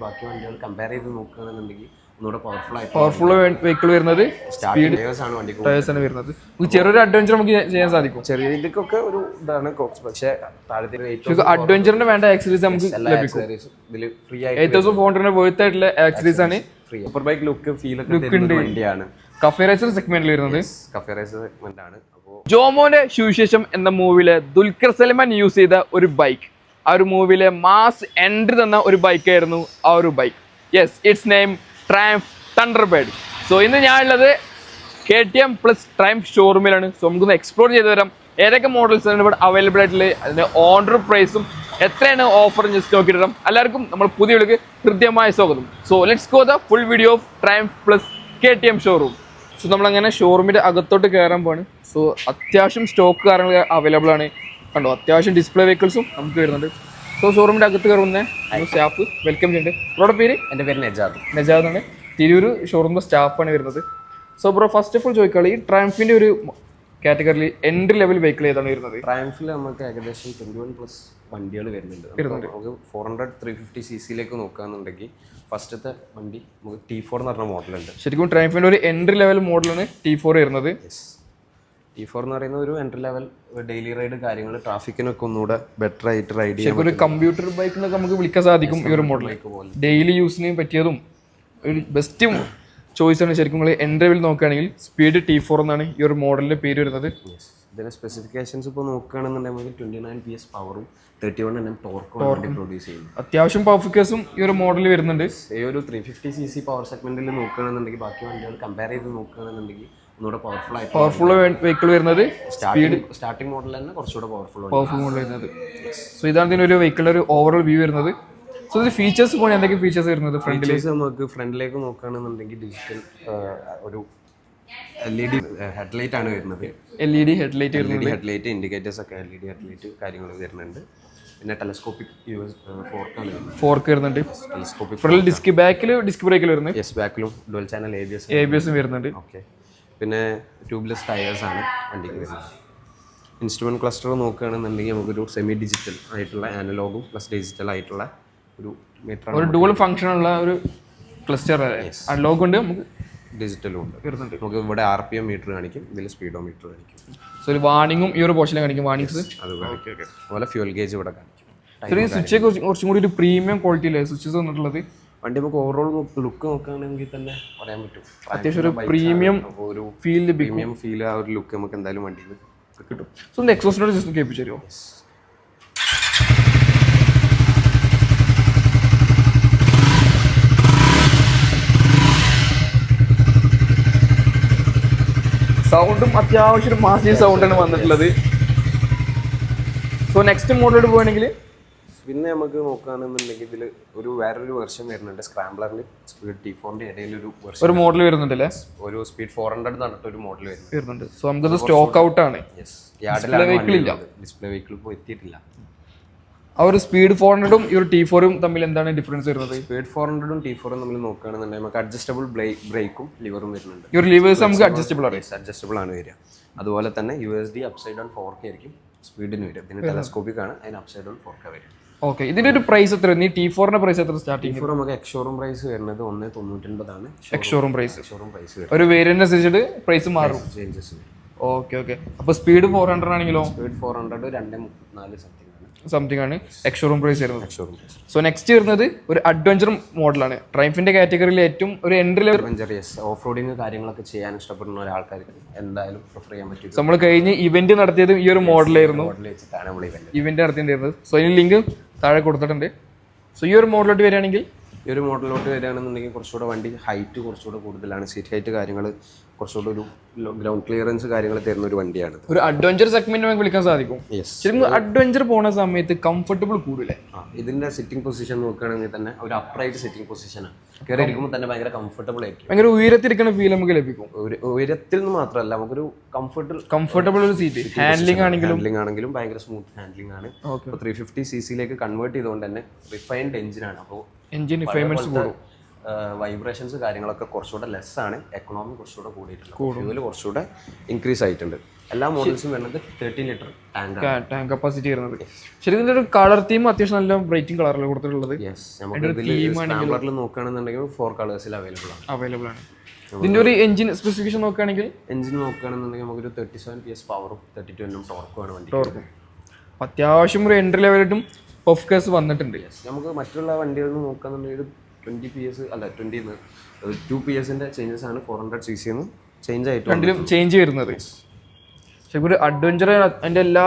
ബാക്കി വണ്ടികൾ കമ്പയർ ചെയ്ത് നോക്കുകയാണെന്നുണ്ടെങ്കിൽ ഒന്നുകൂടെ പവർഫുൾ വെഹിക്കിൾ വരുന്നത് സ്പീഡ് ടയേഴ്സ് ആണ് വരുന്നത്. ചെറിയൊരു അഡ്വഞ്ചർ നമുക്ക് ചെയ്യാൻ സാധിക്കും. ചെറിയ ഇതിക്കൊക്കെ ഒരു ഇതാണ് കോക്സ്, പക്ഷേ അഡ്വഞ്ചറിന് വേണ്ട ആക്സസറീസ് നമുക്ക് ലഭിക്കും. 8400 വർത്ത് ആയിട്ടുള്ള ആക്സസറീസ് ആണ്. സൂപ്പർ ബൈക്ക് ലുക്ക് ഫീൽ ഒക്കെ വണ്ടിയാണ്. കഫേ റേസർ സെഗ്മെന്റിൽ വരുന്നത്. കഫേ റേസർ സെഗ്മെന്റ് ആണ്. ജോമോന്റെ സുവിശേഷം എന്ന മൂവിയിലെ ദുൽഖർ സൽമാൻ യൂസ് ചെയ്ത ഒരു ബൈക്ക്, ആ ഒരു മൂവിയിലെ മാസ് എൻട്രി തന്ന ഒരു ബൈക്കായിരുന്നു ആ ഒരു bike. Yes, it's name triumph Thunderbird. So ഇന്ന് ഞാനുള്ളത് KTM പ്ലസ് ട്രയംഫ് ഷോറൂമിലാണ്. സോ നമുക്കൊന്ന് എക്സ്പ്ലോർ ചെയ്ത് തരാം ഏതൊക്കെ മോഡൽസ് ആണ് ഇവിടെ അവൈലബിൾ ആയിട്ടുള്ളത്, അതിന്റെ ഓർഡർ പ്രൈസും എത്രയാണ് ഓഫർ ജസ്റ്റ് നോക്കിയിട്ട് തരാം. എല്ലാവർക്കും നമ്മൾ പുതിയ വിളിക്ക് കൃത്യമായ സ്വാഗതം. So let's go the full video of triumph plus KTM showroom. So നമ്മളങ്ങനെ ഷോറൂമിന്റെ അകത്തോട്ട് കയറാൻ പോവാണ്. സോ അത്യാവശ്യം സ്റ്റോക്ക് കാര്യങ്ങൾ അവൈലബിൾ ആണ്. കണ്ടോ, അത്യാവശ്യം ഡിസ്പ്ലേ വെഹിക്കിൾസും നമുക്ക് വരുന്നുണ്ട്. സോ ഷോറൂമിന്റെ അകത്ത് കയറുന്ന സ്റ്റാഫ് വെൽക്കം ചെയ്യുന്നുണ്ട്. ബ്രോയുടെ പേര്? എൻ്റെ പേര് നജാദ്. നജാദ് ആണ്. തിരൂർ ഷോറൂമിന്റെ സ്റ്റാഫാണ് വരുന്നത്. So bro, first of all ചോദിക്കാളി, ഈ ട്രയംഫിന്റെ ഒരു കാറ്റഗറിയിൽ എൻട്രി ലെവൽ വെഹിക്കിൾ ഏതാണ് വരുന്നത്? ട്രയംഫിൽ നമുക്ക് ഏകദേശം 21+ വണ്ടികൾ വരുന്നുണ്ട്. നമുക്ക് 400-350 cc നോക്കുകയാണെന്നുണ്ടെങ്കിൽ ഫസ്റ്റത്തെ വണ്ടി നമുക്ക് T4 എന്ന് പറഞ്ഞ മോഡലുണ്ട്. ശരിക്കും ട്രയംഫിന്റെ ഒരു എൻട്രി ലെവൽ മോഡലാണ് T4 വരുന്നത്. T4 എന്ന് പറയുന്ന ഒരു എൻട്രി ലെവൽ ഡെയിലി റൈഡ് കാര്യങ്ങൾ ട്രാഫിക്കിനൊക്കെ ഒന്നുകൂടെ ബെറ്റർ ആയിട്ട് റൈഡ് ചെയ്യാം. ഒരു കമ്പ്യൂട്ടർ ബൈക്ക് എന്നൊക്കെ നമുക്ക് വിളിക്കാൻ സാധിക്കും ഈ ഒരു മോഡൽ. ഡെയിലി യൂസിന് പറ്റിയതും ഒരു ബെസ്റ്റ് ചോയ്സ് ആണ്. ശരിക്കും നിങ്ങൾ എൻട്രി ലെവൽ നോക്കുകയാണെങ്കിൽ സ്പീഡ് T4 എന്നാണ് ഈ ഒരു മോഡലിന്റെ പേര് വരുന്നത്. ഇതിന്റെ സ്പെസിഫിക്കേഷൻസ് ഇപ്പോൾ നോക്കുകയാണെന്നുണ്ടെങ്കിൽ 29 PS പവറും 31 Nm ടോർക്കും പ്രൊഡ്യൂസ് ചെയ്യുന്നു. അത്യാവശ്യം പവർഫിക്കേഴ്സും ഈ ഒരു മോഡൽ വരുന്നുണ്ട്. ഈ ഒരു 350 cc പവർ സെഗ്മെന്റിൽ നോക്കുകയാണെന്നുണ്ടെങ്കിൽ ബാക്കി വണ്ടികൾ കമ്പയർ ചെയ്ത് നോക്കുകയാണെന്നുണ്ടെങ്കിൽ ഒന്നുകൂടെ പവർഫുൾ വെഹിക്കിൾ വരുന്നത്. സ്റ്റാർട്ടിംഗ് മോഡൽ തന്നെ കുറച്ചുകൂടെ പവർഫുൾ മോഡൽ വരുന്നത്. സോ ഇതാണ് ഇതിനൊരു വെഹിക്കിളിന്റെ ഒരു ഓവറോൾ വ്യൂ വരുന്നത്. സോ ഇത് ഫീച്ചേഴ്സ് പോയി എന്തൊക്കെ ഫീച്ചേഴ്സ് വരുന്നത്? നമുക്ക് ഫ്രണ്ടിലേക്ക് നോക്കുകയാണെന്നുണ്ടെങ്കിൽ ഡിജിറ്റൽ ഒരു LED ഹെഡ്ലൈറ്റ് ആണ് വരുന്നത്. LED ഹെഡ്ലൈറ്റ് ഇൻഡിക്കേറ്റേഴ്സ് ഒക്കെ LED ഹെഡ്ലൈറ്റ് കാര്യങ്ങൾ വരുന്നുണ്ട്. പിന്നെ ടെലസ്കോപ്പിക് ഫോർക്ക് വരുന്നുണ്ട്. ടെലസ്കോപ്പിക് ഡിസ്ക് ബ്രേക്കിൽ വരുന്നത്. യെസ്, ബാക്കിലും ഡുവൽ ചാനൽ ABS വരുന്നുണ്ട്. ഓക്കെ. പിന്നെ ട്യൂബ്ലെസ് ടയേഴ്സ് ആണ് വണ്ടിക്ക് വരുന്നത്. ഇൻസ്ട്രുമെന്റ് ക്ലസ്റ്റർ നോക്കുകയാണെന്നുണ്ടെങ്കിൽ നമുക്കൊരു സെമി ഡിജിറ്റൽ ആയിട്ടുള്ള അനലോഗും പ്ലസ് ഡിജിറ്റൽ ആയിട്ടുള്ള ഒരു മീറ്റർ, ഒരു ഡുവൽ ഫംഗ്ഷൻ ഉള്ള ഒരു ക്ലസ്റ്റർ. അനലോഗ് ഉണ്ട്, നമുക്ക് ഡിജിറ്റലും ഉണ്ട് വരുന്നുണ്ട്. നമുക്ക് ഇവിടെ RPM മീറ്റർ കാണിക്കും, ഇതിൽ സ്പീഡോ മീറ്റർ കാണിക്കും. സോ ഒരു വാർണിംഗും ഈ ഒരു പോർഷനിൽ കാണിക്കും. വാർണിംഗ്സ് അത് കാണിക്കും. അതുപോലെ ഫ്യൂൽ ഗേജ് ഇവിടെ കാണിക്കും. സ്വിച്ച് കുറച്ചും കൂടി ഒരു പ്രീമിയം ക്വാളിറ്റിയിലെ സ്വിച്ചസ് വന്നിട്ടുള്ളത്. വണ്ടി നമുക്ക് ഓവറോൾ ലുക്ക് നോക്കുകയാണെങ്കിൽ തന്നെ പറയാൻ പറ്റും അത്യാവശ്യം ഒരു പ്രീമിയം ഒരു ഫീൽ ആ ഒരു ലുക്ക് നമുക്ക് എന്തായാലും വണ്ടിയിൽ കിട്ടും. സോ ഒന്ന് എക്സോസ്റ്റിനോട് ജസ്റ്റ് കേൾപ്പിച്ചു തരുമോ? സൗണ്ടും അത്യാവശ്യം മാസീവ് സൗണ്ടാണ് വന്നിട്ടുള്ളത്. സോ നെക്സ്റ്റ് മോഡലോട്ട് പോവുകയാണെങ്കിൽ പിന്നെ നമുക്ക് നോക്കുകയാണെന്നുണ്ടെങ്കിൽ ഇതിൽ ഒരു വേറൊരു വെർഷൻ വരുന്നുണ്ട്. സ്ക്രാംബ്ലറിന് സ്പീഡ് T4ന്റെ ഇടയിൽ ഒരു മോഡൽ വരുന്നുണ്ടല്ലേ. ഒരു സ്പീഡ് 400 എന്നിട്ട് ഒരു മോഡൽ വരുന്നുണ്ട്. സോ നമുക്കത് സ്റ്റോക്ക് ഔട്ട് ആണ്. ഡിസ്പ്ലേ വെഹിക്കിൾ ഇപ്പോൾ എത്തിയിട്ടില്ല. ആ ഒരു സ്പീഡ് 400ഉം ഈ ഒരു T4ഉം തമ്മിൽ എന്താണ് ഡിഫറൻസ് വരുന്നത്? സ്പീഡ് 400ഉം T4ഉം തമ്മിൽ നോക്കുകയാണെന്നുണ്ടെങ്കിൽ നമുക്ക് അഡ്ജസ്റ്റബിൾ ബ്രേക്കും ലിവറും വരുന്നുണ്ട്. ഈ ഒരു ലിവേഴ്സ് നമുക്ക് അഡ്ജസ്റ്റബിൾ ആണ് വരിക. അതുപോലെ തന്നെ USD അപ്സൈഡ് ഡൗൺ ഫോർക്ക് ആയിരിക്കും സ്പീഡിന് വരും. പിന്നെ ടെലസ്കോപ്പിക് ആണ്, അതിന് അപ്സൈഡ് ഡൗൺ ഫോർക്ക് വരും. ഓക്കെ. ഇതിന്റെ ഒരു പ്രൈസ് എത്ര? T4ന്റെ പ്രൈസ് എത്ര സ്റ്റാർട്ടിംഗ്? T4 നമുക്ക് എക്സ്ഷോറൂം പ്രൈസ് വരുന്നത് 199 ആണ്. എക്സ്ഷോറൂം പ്രൈസ് ഒരു വേരിയന്റ് അനുസരിച്ചിട്ട് പ്രൈസ് മാറും, ചേഞ്ചസ് വരും. ഓക്കെ. അപ്പോൾ സ്പീഡ് 400 ആണെങ്കിലോ? സ്പീഡ് 400 234 സംതിങ് ആണ് എക്സ്ഷോറൂം പ്രൈസ് വരുന്നത്. സോ നെക്സ്റ്റ് വരുന്നത് ഒരു അഡ്വഞ്ചർ മോഡലാണ്. ട്രയംഫിന്റെ കാറ്റഗറിയിൽ ഏറ്റവും ഒരു എൻട്രി ലെവൽ ഓഫ് റോഡിങ് കാര്യങ്ങളൊക്കെ ചെയ്യാൻ ഇഷ്ടപ്പെടുന്ന ഒരാൾക്കാർക്ക് എന്തായാലും പ്രിഫർ ചെയ്യാൻ പറ്റും. നമ്മൾ കഴിഞ്ഞ് ഇവന്റ് നടത്തിയത് ഈ ഒരു മോഡലായിരുന്നു. ഇവന്റ് നടത്തിയിട്ടുണ്ടായിരുന്നത്. സോ ഇതിന് ലിങ്ക് താഴെ കൊടുത്തിട്ടുണ്ട്. സോ ഈ ഒരു മോഡലോട്ട് വരികയാണെങ്കിൽ കുറച്ചുകൂടെ വണ്ടി ഹൈറ്റ് കുറച്ചുകൂടെ കൂടുതലാണ്. സീറ്റ് ഹൈറ്റ് കാര്യങ്ങൾ കുറച്ചുകൂടെ ഒരു ഗ്രൗണ്ട് ക്ലിയറൻസ് കാര്യങ്ങൾ തരുന്ന ഒരു വണ്ടിയാണ്. ഒരു അഡ്വഞ്ചർ സെഗ്മെന്റ് നമുക്ക് വിളിക്കാൻ സാധിക്കും. ശരിക്കും അഡ്വഞ്ചർ പോകുന്ന സമയത്ത് കംഫർട്ടബിൾ കൂടുതലേ. ഇതിന്റെ സിറ്റിംഗ് പൊസിഷൻ നോക്കുകയാണെങ്കിൽ തന്നെ ഒരു അപ്രൈറ്റ് സിറ്റിംഗ് പൊസിഷനാണ്. കയറി ഇരിക്കുമ്പോൾ തന്നെ ഭയങ്കര കംഫർട്ടബിൾ ആയിരിക്കും. ഭയങ്കര ഉയരത്തിരിക്കുന്ന ഫീൽ നമുക്ക് ലഭിക്കും. ഉയരത്തിൽ നിന്ന് മാത്രമല്ല, നമുക്കൊരു കംഫർട്ടബിൾ ഒരു സീറ്റ്. ഹാൻഡ്ലിംഗ് ആണെങ്കിലും ഭയങ്കര സ്മൂത്ത് ഹാൻഡ്ലിംഗ് ആണ്. 350 cc കൺവേർട്ട് ചെയ്തുകൊണ്ട് തന്നെ റിഫൈൻഡ് എഞ്ചിനാണ്. അപ്പോൾ എഞ്ചിൻ റിഫൈൻമെന്റ്സ് കൂടും. വൈബ്രേഷൻസ് കാര്യങ്ങളൊക്കെ കുറച്ചുകൂടെ ലെസ് ആണ്. എക്കണോമി കുറച്ചുകൂടെ കൂടിയിട്ടുണ്ട്. ഫ്യൂവൽ കുറച്ചുകൂടെ ഇൻക്രീസ് ആയിട്ടുണ്ട്. എല്ലാ മോഡൽസും വരുന്നത് 13 ലിറ്റർ ടാങ്ക് കപ്പാസിറ്റി വരുന്നത്. ശരി, ഇതിന്റെ ഒരു കളർ തീം അത്യാവശ്യം നല്ല ബ്രൈറ്റിംഗ് കളറിൽ കൊടുത്തിട്ടുള്ളത്. സ്ക്രാംബ്ലറിൽ നോക്കുകയാണെന്നുണ്ടെങ്കിൽ 4 കളേഴ്സിൽ അവൈലബിൾ ആണ്. ഇതിന്റെ ഒരു എഞ്ചിൻ സ്പെസിഫിക്കേഷൻ നോക്കുകയാണെങ്കിൽ നമുക്കൊരു 37 PS പവറും 32 Nm ടോർക്കുമാണ് വണ്ടി. അത്യാവശ്യം ഒരു എൻട്രി ലെവലായിട്ടും പഫ് കേസ് വന്നിട്ടുണ്ട്. നമുക്ക് മറ്റുള്ള വണ്ടികളിൽ നോക്കുകയാണെന്നുണ്ടെങ്കിൽ 20 PS അല്ല 2 PS ചേഞ്ചസ് ആണ് 400cc ചേഞ്ച് ആയിട്ട് രണ്ടിലും ചേഞ്ച് വരുന്നത്. പക്ഷെ ഒരു അഡ്വഞ്ചർ അതിന്റെ എല്ലാ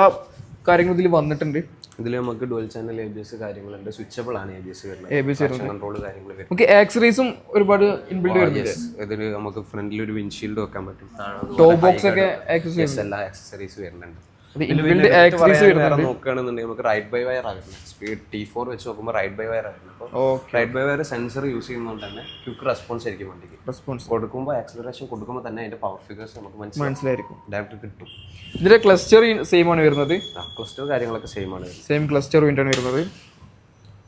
കാര്യങ്ങളും ഇതിൽ വന്നിട്ടുണ്ട്. ഇതിൽ നമുക്ക് ഡുവൽ ചാനൽ ABS കാര്യങ്ങളുണ്ട്, സ്വിച്ചബിൾ ആണ് ABS വരുന്നത്, കൺട്രോൾ കാര്യങ്ങൾ വരും. നമുക്ക് ആക്സറീസും ഒരുപാട് ഇൻബിൽഡ് വരുന്നുണ്ട്. ഇതിൽ നമുക്ക് ഫ്രണ്ടിൽ ഒരു വിൻഷീൽഡ് വെക്കാൻ പറ്റും, ടോപ്പ് ബോക്സ് ഒക്കെ എല്ലാ ആക്സസറീസ് വരുന്നുണ്ട്. നോക്കുകയാണെന്നുണ്ടെങ്കിൽ നമുക്ക് റൈഡ് ബൈ വയർ ആകുന്നത് സ്പീഡ് T4 വെച്ച് നോക്കുമ്പോൾ റൈഡ് ബൈ വയർ ആയിരുന്നു. അപ്പോൾ ride by wire sensor use ചെയ്യുന്നതുകൊണ്ട് തന്നെ ക്വിക്ക് റെസ്പോൺസ് ആയിരിക്കും വണ്ടിക്ക്. റെസ്പോൺസ് കൊടുക്കുമ്പോൾ ആക്സിലറേഷൻ കൊടുക്കുമ്പോൾ തന്നെ അതിന്റെ പവർ ഫിഗേഴ്സ് നമുക്ക് മനസ്സിലായിരിക്കും, ഡയറക്റ്റ് കിട്ടും. ഇതിന്റെ ക്ലസ്റ്റർ സെയിം ആണ് വരുന്നത്. ക്ലസ്റ്റർ കാര്യങ്ങളൊക്കെ സെയിം ആണ്, സെയിം ക്ലസ്റ്റർ യൂണിറ്റ് ആണ് വരുന്നത്.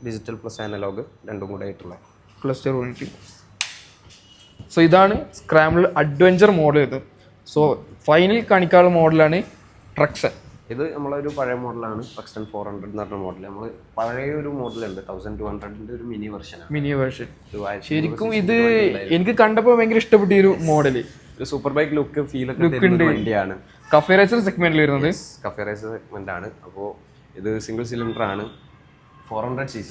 ഡിജിറ്റൽ പ്ലസ് അനലോഗ് രണ്ടും കൂടെ ആയിട്ടുള്ള ക്ലസ്റ്റർ യൂണിറ്റ്. സോ ഇതാണ് സ്ക്രാമ്പിൾ അഡ്വഞ്ചർ മോഡൽ. ഇത് സോ ഫൈനൽ കാണിക്കാനുള്ള മോഡലാണ് ട്രക്സൺ. ഇത് നമ്മളൊരു പഴയ മോഡലാണ്, ട്രക്സൺ 400 എന്ന് പറഞ്ഞ മോഡൽ. നമ്മൾ പഴയ ഒരു മോഡലുണ്ട് 1200 ഒരു മിനി വെർഷൻ. ശരിക്കും ഇത് എനിക്ക് കണ്ടപ്പോൾ ഭയങ്കര ഇഷ്ടപ്പെട്ട ഒരു model. Super bike look feel ഒക്കെ വണ്ടിയാണ്. കഫേ റേസർ സെഗ്മെന്റിൽ വരുന്നത്. കഫേ റേസർ സെഗ്മെന്റ് ആണ്. അപ്പോൾ ഇത് സിംഗിൾ സിലിണ്ടർ ആണ്, 400cc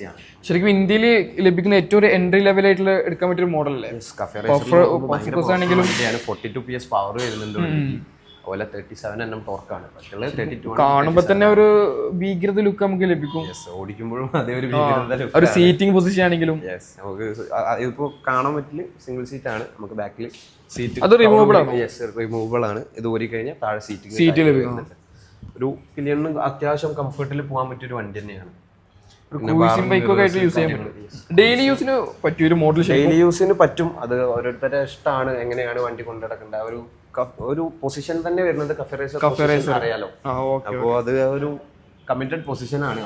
ആണ്. ശരിക്കും ഇന്ത്യയിൽ ലഭിക്കുന്ന ഏറ്റവും ഒരു എൻട്രി ലെവൽ ആയിട്ടുള്ള എടുക്കാൻ പറ്റിയ മോഡലല്ലേ. 42 PS പവർ വരുന്നുണ്ട്, അതുപോലെ 37 Nm ടോർക്കാണ്. കാണുമ്പോൾ തന്നെ ഒരു ഭീകരത ലുക്ക് നമുക്ക് ലഭിക്കും. ഓടിക്കുമ്പോഴും അതേ ഒരു സീറ്റിംഗ് പൊസിഷൻ ആണെങ്കിലും നമുക്ക് ഇതിപ്പോ കാണാൻ പറ്റില്ല. സിംഗിൾ സീറ്റ് ആണ്, നമുക്ക് ബാക്കിൽ സീറ്റ് അത് റിമൂവബിൾ ആണ്. ഇത് ഊരി കഴിഞ്ഞാൽ താഴെ സീറ്റ് ലഭിക്കും. ഒരു പിലിയണിന് അത്യാവശ്യം കംഫർട്ടിൽ പോകാൻ പറ്റിയ ഒരു വണ്ടി തന്നെയാണ്. ഡെയിലി യൂസിന് പറ്റിയ ഒരു മോഡൽ. ഡെയിലി യൂസിന് പറ്റും, അത് ഓരോരുത്തരുടെ ഇഷ്ടമാണ് എങ്ങനെയാണ് വണ്ടി കൊണ്ടുനടക്കേണ്ട. ഒരു പൊസിഷൻ തന്നെ വരുന്നത് കഫേ റേസർ അറിയാലോ. അപ്പോൾ അത് ഒരു കമ്മിറ്റഡ് പൊസിഷൻ ആണ്.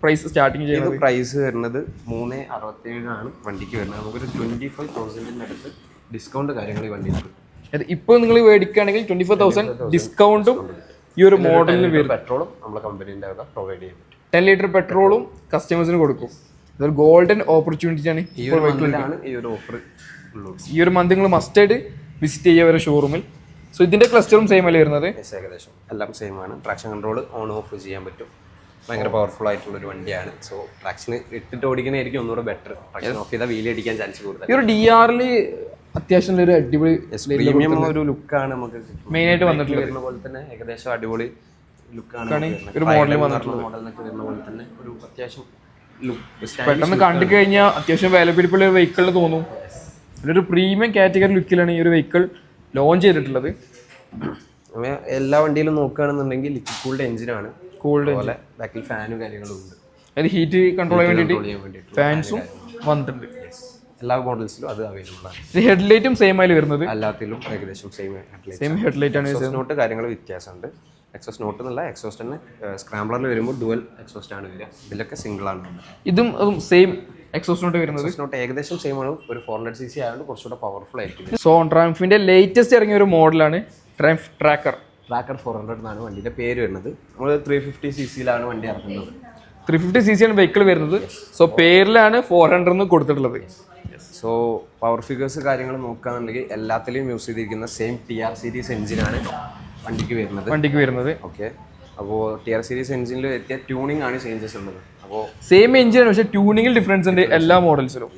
പ്രൈസ് സ്റ്റാർട്ടിങ് ചെയ്യുന്നത് പ്രൈസ് വരുന്നത് 367 ആണ് വണ്ടിക്ക് വരുന്നത്. നമുക്കൊരു 25,000 അടുത്ത് ഡിസ്കൗണ്ട് കാര്യങ്ങൾ ഈ വണ്ടി. ഇപ്പോൾ നിങ്ങൾ മേടിക്കുകയാണെങ്കിൽ 25,000 ഡിസ്കൗണ്ടും ഈ ഒരു മോഡലിന് വരും. പെട്രോളും നമ്മളെ കമ്പനീൻ്റെ പ്രൊവൈഡ് ചെയ്യും. 10 ലിറ്റർ പെട്രോളും കസ്റ്റമേഴ്സിന് കൊടുക്കും. ഇതൊരു ഗോൾഡൻ ഓപ്പർച്യൂണിറ്റി ആണ്. ഈ ഒരു ഓഫർ ഈ ഒരു മന്ത് നിങ്ങൾ മസ്റ്റ് ആയിട്ട് വിസിറ്റ് ചെയ്യുക അവരുടെ ഷോറൂമിൽ. സോ ഇതിന്റെ ക്ലസ്റ്ററും സെയിം അല്ലേ വരുന്നത്? ഏകദേശം എല്ലാം സെയിം ആണ്. ട്രാക്ഷൻ കൺട്രോൾ ഓൺ ഓഫ് ചെയ്യാൻ പറ്റും. ഭയങ്കര പവർഫുൾ ആയിട്ടുള്ള ഒരു വണ്ടിയാണ്. സോ ട്രാക്ഷന് ഇട്ടിട്ട് ഓടിക്കുന്നതായിരിക്കും ഒന്നുകൂടെ ബെറ്റർ. ട്രാക്ഷൻ ഓഫ് ചെയ്താൽ വീൽ അടിക്കാൻ ചാൻസ് കൂടുതൽ. ഈ ഒരു DR-ൽ അത്യാവശ്യം ഒരു അടിപൊളി പ്രീമിയം ഒരു ലുക്കാണ് നമുക്ക് മെയിൻ ആയിട്ട് വന്നിട്ടുള്ളത്. പോലെ തന്നെ ഏകദേശം അടിപൊളി ലുക്കാണ് ഒരു മോഡൽ വന്നിട്ടുള്ളത്. മോഡലിനൊക്കെ വരുന്ന പോലെ തന്നെ ഒരു അത്യാവശ്യം പെട്ടെന്ന് കണ്ടു കഴിഞ്ഞാൽ അത്യാവശ്യം വിലപിടിപ്പുള്ള ഒരു വെഹിക്കിളിൽ തോന്നും. ഒരു പ്രീമിയം കാറ്റഗറി ലുക്കിലാണ് ഈ ഒരു വെഹിക്കിൾ ലോഞ്ച് ചെയ്തിട്ടുള്ളത്. എല്ലാ വണ്ടിയിലും നോക്കുകയാണെന്നുണ്ടെങ്കിൽ ലിക്വിഡ് കൂൾഡ് എഞ്ചിനാണ്. കൂൾഡ് പോലെ ബാക്കിൽ ഫാനും കാര്യങ്ങളും ഉണ്ട്. അത് ഹീറ്റ് കൺട്രോൾ ചെയ്യാൻ വേണ്ടിയിട്ട് ഫാൻസും വന്നിട്ടുണ്ട്. എല്ലാ മോഡൽസിലും അത് അവൈലബിൾ ആണ്. ഹെഡ്ലൈറ്റും സെയിം ആയി വരുന്നത്. എല്ലാത്തിലും ഏകദേശം സെയിം ഹെഡ്ലൈറ്റ് ആണ്. നോട്ട് കാര്യങ്ങൾ വ്യത്യാസമുണ്ട്. എക്സോസ്റ്റ് നോട്ട് എന്നല്ല, എക്സോസ്റ്റ് തന്നെ സ്ക്രാംബ്ലറിൽ വരുമ്പോൾ ഡുവൽ എക്സോസ്റ്റ് ആണ് വരിക. ഇതിലൊക്കെ സിംഗിൾ ആണ്. ഇതും സെയിം എക്സോസ്റ്റ് നോട്ട് വരുന്നത്. നോട്ട് ഏകദേശം സെയിം ആണ്. ഒരു 400cc ആയതുകൊണ്ട് കുറച്ചുകൂടെ പവർഫുൾ ആയിരിക്കും. സോ ട്രംഫിന്റെ ലേറ്റസ്റ്റ് ഇറങ്ങിയ ഒരു മോഡലാണ് ട്രംഫ് ട്രാക്കർ 400 എന്നാണ് വണ്ടിയുടെ പേര് വരുന്നത്. നമ്മൾ 350cc വണ്ടി ഇറക്കുന്നത്. 350cc ആണ് വെഹിക്കിൾ വരുന്നത്. സോ പേരിലാണ് 400 എന്ന് കൊടുത്തിട്ടുള്ളത്. സോ പവർ ഫിഗേഴ്സ് കാര്യങ്ങൾ നോക്കുകയാണെന്നുണ്ടെങ്കിൽ എല്ലാത്തിലും യൂസ് ചെയ്തിരിക്കുന്ന സെയിം TR സീരീസ് എഞ്ചിനാണ് വണ്ടിക്ക് വരുന്നത്. ഓക്കെ, അപ്പോൾ TR സീരീസ് എഞ്ചിനിൽ എത്തിയ ട്യൂണിംഗ് ആണ് ചേഞ്ചസ് ഉള്ളത്. അപ്പോൾ സെയിം എഞ്ചിനാണ്, പക്ഷേ ട്യൂണിങ്ങിൽ ഡിഫറൻസ് ഉണ്ട് എല്ലാ മോഡൽസിലും.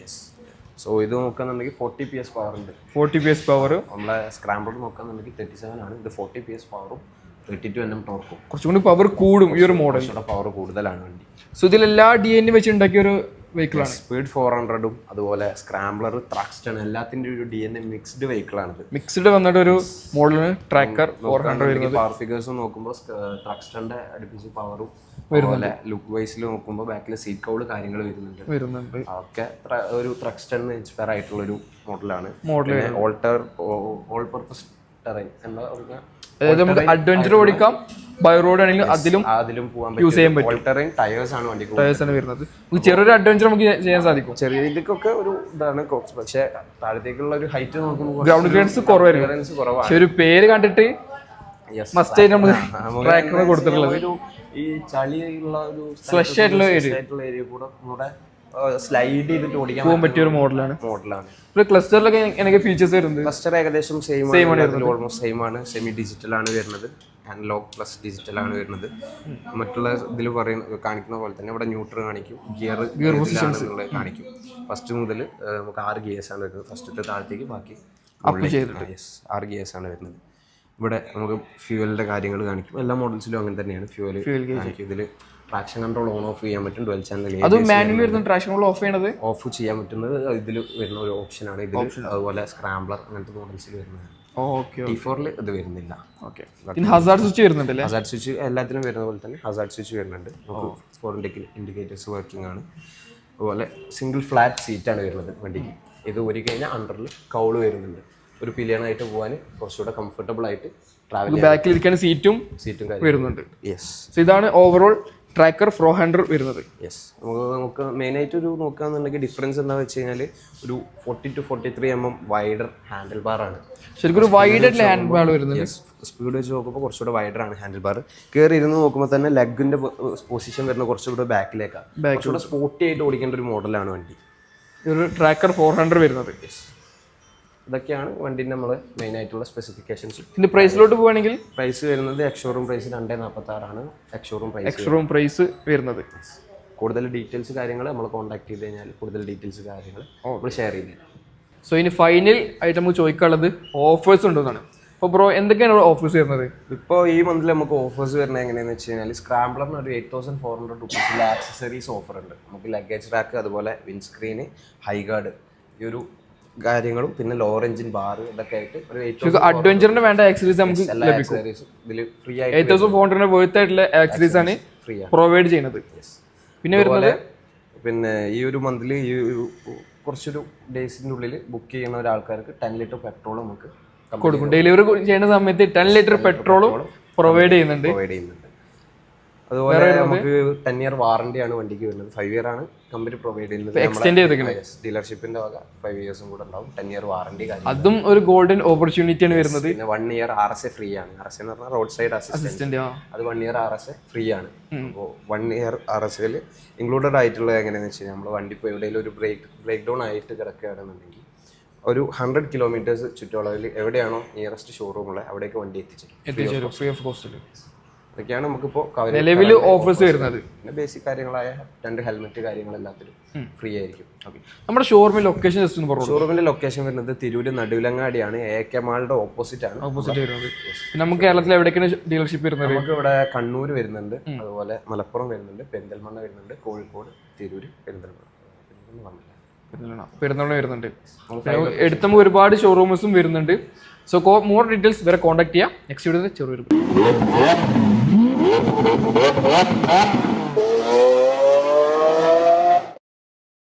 സോ ഇത് നോക്കുകയാണെന്നുണ്ടെങ്കിൽ 40 PS പവർ ഉണ്ട്. 40 PS പവർ. നമ്മളെ സ്ക്രാംബിൾ നോക്കുകയാണെന്നുണ്ടെങ്കിൽ 37 ആണ്. ഇത് 40 PS പവറും 32 Nm ടോർക്കും. കുറച്ചും കൂടി പവർ കൂടും ഈ ഒരു മോഡൽ. പവർ കൂടുതലാണ് വണ്ടി. സോ ഇതിലെല്ലാ DNA വെച്ച് ഉണ്ടാക്കിയ ഒരു വെഹിക്കിളാണ്. സ്പീഡ് 400ഉം അതുപോലെ സ്ക്രാംബ്ലർ, ട്രക്സ്റ്റൺ എല്ലാത്തിൻ്റെ ഒരു DNA മിക്സ്ഡ് വെഹിക്കിളാണിത്. മിക്സ്ഡ് വന്നിട്ട് ഒരു മോഡലാണ് ട്രാക്കർ 400 വരുന്നത്. പവർ ഫിഗേഴ്സ് നോക്കുമ്പോൾ ട്രക്സ്റ്റന്റെ അടുപ്പിച്ച് പവറും അതുപോലെ ലുക്ക് വൈസിൽ നോക്കുമ്പോൾ ബാക്കിൽ സീറ്റ് കൗള് കാര്യങ്ങൾ വരുന്നുണ്ട്. അതൊക്കെ ഒരു ട്രക്സ്റ്റൺ ഇൻസ്പയർ ആയിട്ടുള്ള ഒരു മോഡലാണ്. ഓൾ പർപ്പസ് ടെറൈൻ എന്താ പറയുക, നമുക്ക് അഡ്വഞ്ചർ ഓടിക്കാം, ബൈ റോഡ് ആണെങ്കിലും അതിലും പോകാൻ യൂസ് ചെയ്യാൻ പറ്റും. ഓൾ ടെറൈൻ ടയേഴ്സ് ആണ് വണ്ടിക്ക്. ടയേഴ്സ് ആണ് വരുന്നത്. ചെറിയൊരു അഡ്വഞ്ചർ നമുക്ക് ചെയ്യാൻ സാധിക്കും. ചെറിയ രീതിക്കൊക്കെ ഒരു ഇതാണ്, പക്ഷേ താഴത്തേക്കുള്ള ഒരു ഹൈറ്റ് നോക്കുമ്പോൾ ഗ്രൗണ്ട് ക്ലിയറൻസ് കുറവായിരിക്കും. കുറവാണ്. പക്ഷെ ഒരു പേര് കണ്ടിട്ട് മസ്റ്റ് ആയിട്ട് നമുക്ക് ട്രാക്കർ കൊടുത്തിട്ടുള്ളത് ഈ ചളിയുള്ള ഒരു ഫ്ലഷ് ആയിട്ടുള്ള ഏരിയ കൂടെ സ്ലൈഡ് ചെയ്തിട്ട് ഓടിക്കാൻ പോകാൻ പറ്റിയ ഒരു മോഡലാണ്. ഒരു ക്ലസ്റ്ററിലൊക്കെ എന്തൊക്കെ ഫീച്ചേഴ്സ് വരുന്നത്? ക്ലസ്റ്റർ ഏകദേശം സെയിം ആണ്, ഓൾമോസ്റ്റ് സെയിം ആണ്. സെമി ഡിജിറ്റൽ ആണ് വരുന്നത്, അനലോഗ് പ്ലസ് ഡിജിറ്റൽ ആണ് വരുന്നത്. മറ്റുള്ള ഇതിൽ കാണിക്കുന്ന പോലെ തന്നെ ഇവിടെ ന്യൂട്രൽ കാണിക്കും, ഗിയർ കാണിക്കും. ഫസ്റ്റ് മുതൽ നമുക്ക് 6 ഗിയേഴ്സ് ആണ് വരുന്നത്. ഫസ്റ്റത്തെ താഴത്തേക്ക് ബാക്കി 6 ഗിയേഴ്സ് ആണ് വരുന്നത്. ഇവിടെ നമുക്ക് ഫ്യൂവലിന്റെ കാര്യങ്ങൾ കാണിക്കും. എല്ലാ മോഡൽസിലും അങ്ങനെ തന്നെയാണ്. ഫ്യൂവൽ കാണിക്കും. ഇതിൽ ട്രാക്ഷൻ കൺട്രോൾ ഓൺ ഓഫ് ചെയ്യാൻ പറ്റും. Dual channel traction control of ചെയ്യണത്, ഓഫ് ചെയ്യാൻ പറ്റുന്നത് ഇതിൽ വരുന്ന ഒരു ഓപ്ഷനാണ്. ഇതിൽ അതുപോലെ സ്ക്രാംബ്ലർ അങ്ങനത്തെ മോഡൽസിൽ വരുന്നതാണ്. T4 ഇത് വരുന്നില്ല. ഹസാർഡ് സ്വിച്ച് വരുന്നുണ്ടല്ലേ? ഹസാർഡ് സ്വിച്ച് എല്ലാത്തിനും വരുന്ന പോലെ തന്നെ ഹസാർഡ് സ്വിച്ച് വരുന്നുണ്ട്. ഫോർ ഇൻഡിക്കേറ്റേഴ്സ് വർക്കിംഗ് ആണ്. അതുപോലെ സിംഗിൾ ഫ്ലാറ്റ് സീറ്റാണ് വരുന്നത് വണ്ടിക്ക്. ഇത് ഒരു കഴിഞ്ഞാൽ അണ്ടറിൽ കൗള് വരുന്നുണ്ട്. ഒരു പിലിയനായിട്ട് പോകാൻ കുറച്ചുകൂടെ കംഫർട്ടബിൾ ആയിട്ട് ട്രാവൽ ബാക്കിൽ ഇരിക്കാൻ സീറ്റും വരുന്നുണ്ട്. ഇതാണ് ഓവറോൾ ട്രാക്കർ 400 വരുന്നത്. നമുക്ക് മെയിനായിട്ട് ഒരു നോക്കുകയാണെന്നുണ്ടെങ്കിൽ ഡിഫറൻസ് എന്താണെന്ന് വെച്ച് കഴിഞ്ഞാൽ ഒരു 40 to 43 mm wider handle bar ആണ്. ശരിക്കും ഒരു വൈഡ് ഹാൻഡിൽ ബാർ വരുന്നത്. സ്പീഡ് വെച്ച് നോക്കുമ്പോൾ കുറച്ചുകൂടെ വൈഡർ ആണ് ഹാൻഡിൽ ബാർ. കയറി ഇരുന്ന് നോക്കുമ്പോൾ തന്നെ ലെഗിന്റെ പൊസിഷൻ വരുന്ന കുറച്ചുകൂടെ ബാക്കിലേക്കാണ്. കുറച്ചുകൂടെ സ്പോർട്ടി ആയിട്ട് ഓടിക്കേണ്ട ഒരു മോഡലാണ് വണ്ടി. ഒരു ട്രാക്കർ 400 വരുന്നത്. ഇതൊക്കെയാണ് വണ്ടിൻ്റെ നമ്മൾ മെയിൻ ആയിട്ടുള്ള സ്പെസിഫിക്കേഷൻസ്. ഇതിന്റെ പ്രൈസിലോട്ട് പോവുകയാണെങ്കിൽ പ്രൈസ് വരുന്നത് എക്സ്ഷോറൂം പ്രൈസ് 246 ആണ്. എക്സ്ഷോറൂം പ്രൈസ് വരുന്നത്. കൂടുതൽ ഡീറ്റെയിൽസ് കാര്യങ്ങൾ നമ്മൾ കോൺടാക്ട് ചെയ്ത് കഴിഞ്ഞാൽ കൂടുതൽ ഡീറ്റെയിൽസ് കാര്യങ്ങൾ നമ്മൾ ഷെയർ ചെയ്ത് തരാം. സോ ഇനി ഫൈനൽ ആയിട്ട് നമുക്ക് ചോദിക്കാനുള്ളത് ഓഫേഴ്സ് ഉണ്ടെന്നാണ്. അപ്പോൾ ബ്രോ എന്തൊക്കെയാണ് ഓഫേഴ്സ് വരുന്നത്? ഇപ്പോൾ ഈ മന്തിൽ നമുക്ക് ഓഫേഴ്സ് വരുന്നത് എങ്ങനെയാണെന്ന് വെച്ച് കഴിഞ്ഞാൽ സ്ക്രാംബ്ലറിന് ഒരു 8400 രൂപീസിലെ ആക്സസറീസ് ഓഫർ ഉണ്ട്. നമുക്ക് ലഗേജ് റാക്ക്, അതുപോലെ വിൻസ്ക്രീന്, ഹൈഗാർഡ്, ഈ ഒരു കാര്യങ്ങളും പിന്നെ ലോവർ എഞ്ചിൻ ബാർ ഇതൊക്കെ ആയിട്ട് ഒരു അഡ്വഞ്ചറിന് വേണ്ട ആക്സസറീസ് നമുക്ക് ലഭിക്കും. ഇതിൽ ഫ്രീ ആയിട്ട് 8400 വർത്ത് ആയിട്ടുള്ള ആക്സസറീസ് ആണ് പ്രൊവൈഡ് ചെയ്യുന്നത്. പിന്നെ വരുന്നത് പിന്നെ ഈ ഒരു മന്തിൽ ഈ ഒരു കുറച്ചൊരു ഡേയ്സിൻ്റെ ഉള്ളിൽ ബുക്ക് ചെയ്യുന്ന ഒരാൾക്കാർക്ക് 10 ലിറ്റർ പെട്രോൾ നമുക്ക് കൊടുക്കും. ഡെലിവറി ചെയ്യുന്ന സമയത്ത് 10 ലിറ്റർ പെട്രോളും പ്രൊവൈഡ് ചെയ്യുന്നുണ്ട്. അതുപോലെ നമുക്ക് 10 ഇയർ വാറണ്ടി ആണ് വണ്ടിക്ക് വരുന്നത്. 5 ഇയർ ആണ് കമ്പനി പ്രൊവൈഡ് ചെയ്യുന്നത്. ഡീലർഷിപ്പിന്റെ വക 5 ഇയേഴ്സും കൂടെ ഉണ്ടാവും. 10 ഇയർ വാറണ്ടി. അതും ഒരു ഗോൾഡൻ ഓപ്പർച്യൂണിറ്റി ആണ് വരുന്നത്. പിന്നെ 1 ഇയർ RSA ഫ്രീ ആണ്. RSA എന്ന് പറഞ്ഞാൽ റോഡ് സൈഡ് അസിസ്റ്റന്റ്. അത് 1 ഇയർ RSA ഫ്രീ ആണ്. അപ്പോൾ 1 ഇയർ RSAയിൽ ഇൻക്ലൂഡഡ് ആയിട്ടുള്ള എങ്ങനെയാണെന്ന് വെച്ച് കഴിഞ്ഞാൽ നമ്മൾ വണ്ടി ഇപ്പോൾ എവിടെയെങ്കിലും ഒരു ബ്രേക്ക് ഡൗൺ ആയിട്ട് കിടക്കുകയാണെന്നുണ്ടെങ്കിൽ ഒരു 100 കിലോമീറ്റേഴ്സ് ചുറ്റളവിൽ എവിടെയാണോ നിയറസ്റ്റ് ഷോറൂമുള്ളത് അവിടേക്ക് വണ്ടി എത്തിച്ചേരും ഫ്രീ ഓഫ് കോസ്റ്റ്. ഇതൊക്കെയാണ് നമുക്കിപ്പോൾ നിലവിൽ ഓഫേഴ്സ് വരുന്നത്. പിന്നെ ബേസിക് കാര്യങ്ങളായ 2 ഹെൽമെറ്റ് കാര്യങ്ങളെല്ലാത്തിലും ഫ്രീ ആയിരിക്കും. നമ്മുടെ ഷോറൂമിൽ ലൊക്കേഷൻ ജസ്റ്റ് പറഞ്ഞു. ഷോറൂമിന്റെ ലൊക്കേഷൻ വരുന്നത് തിരൂര് നടുവിലങ്ങാടിയാണ്. AK മാളിന്റെ ഓപ്പോസിറ്റ് ആണ്. നമുക്ക് കേരളത്തിൽ എവിടേക്കാണ് ഡീലർഷിപ്പ് വരുന്നത്? നമുക്ക് ഇവിടെ കണ്ണൂർ വരുന്നുണ്ട്, അതുപോലെ മലപ്പുറം വരുന്നുണ്ട്, പെരിന്തൽമണ്ണ വരുന്നുണ്ട്, കോഴിക്കോട്, തിരൂര്, പെരിന്തൽമണ്ണ വരുന്നുണ്ട്. എടുത്ത് നമുക്ക് ഒരുപാട് ഷോറൂംസും വരുന്നുണ്ട്. സോ മോർ ഡീറ്റെയിൽസ് വരെ കോൺടാക്ട് ചെയ്യാം. നെക്സ്റ്റ് വീഡിയോയിൽ ചെറിയൊരു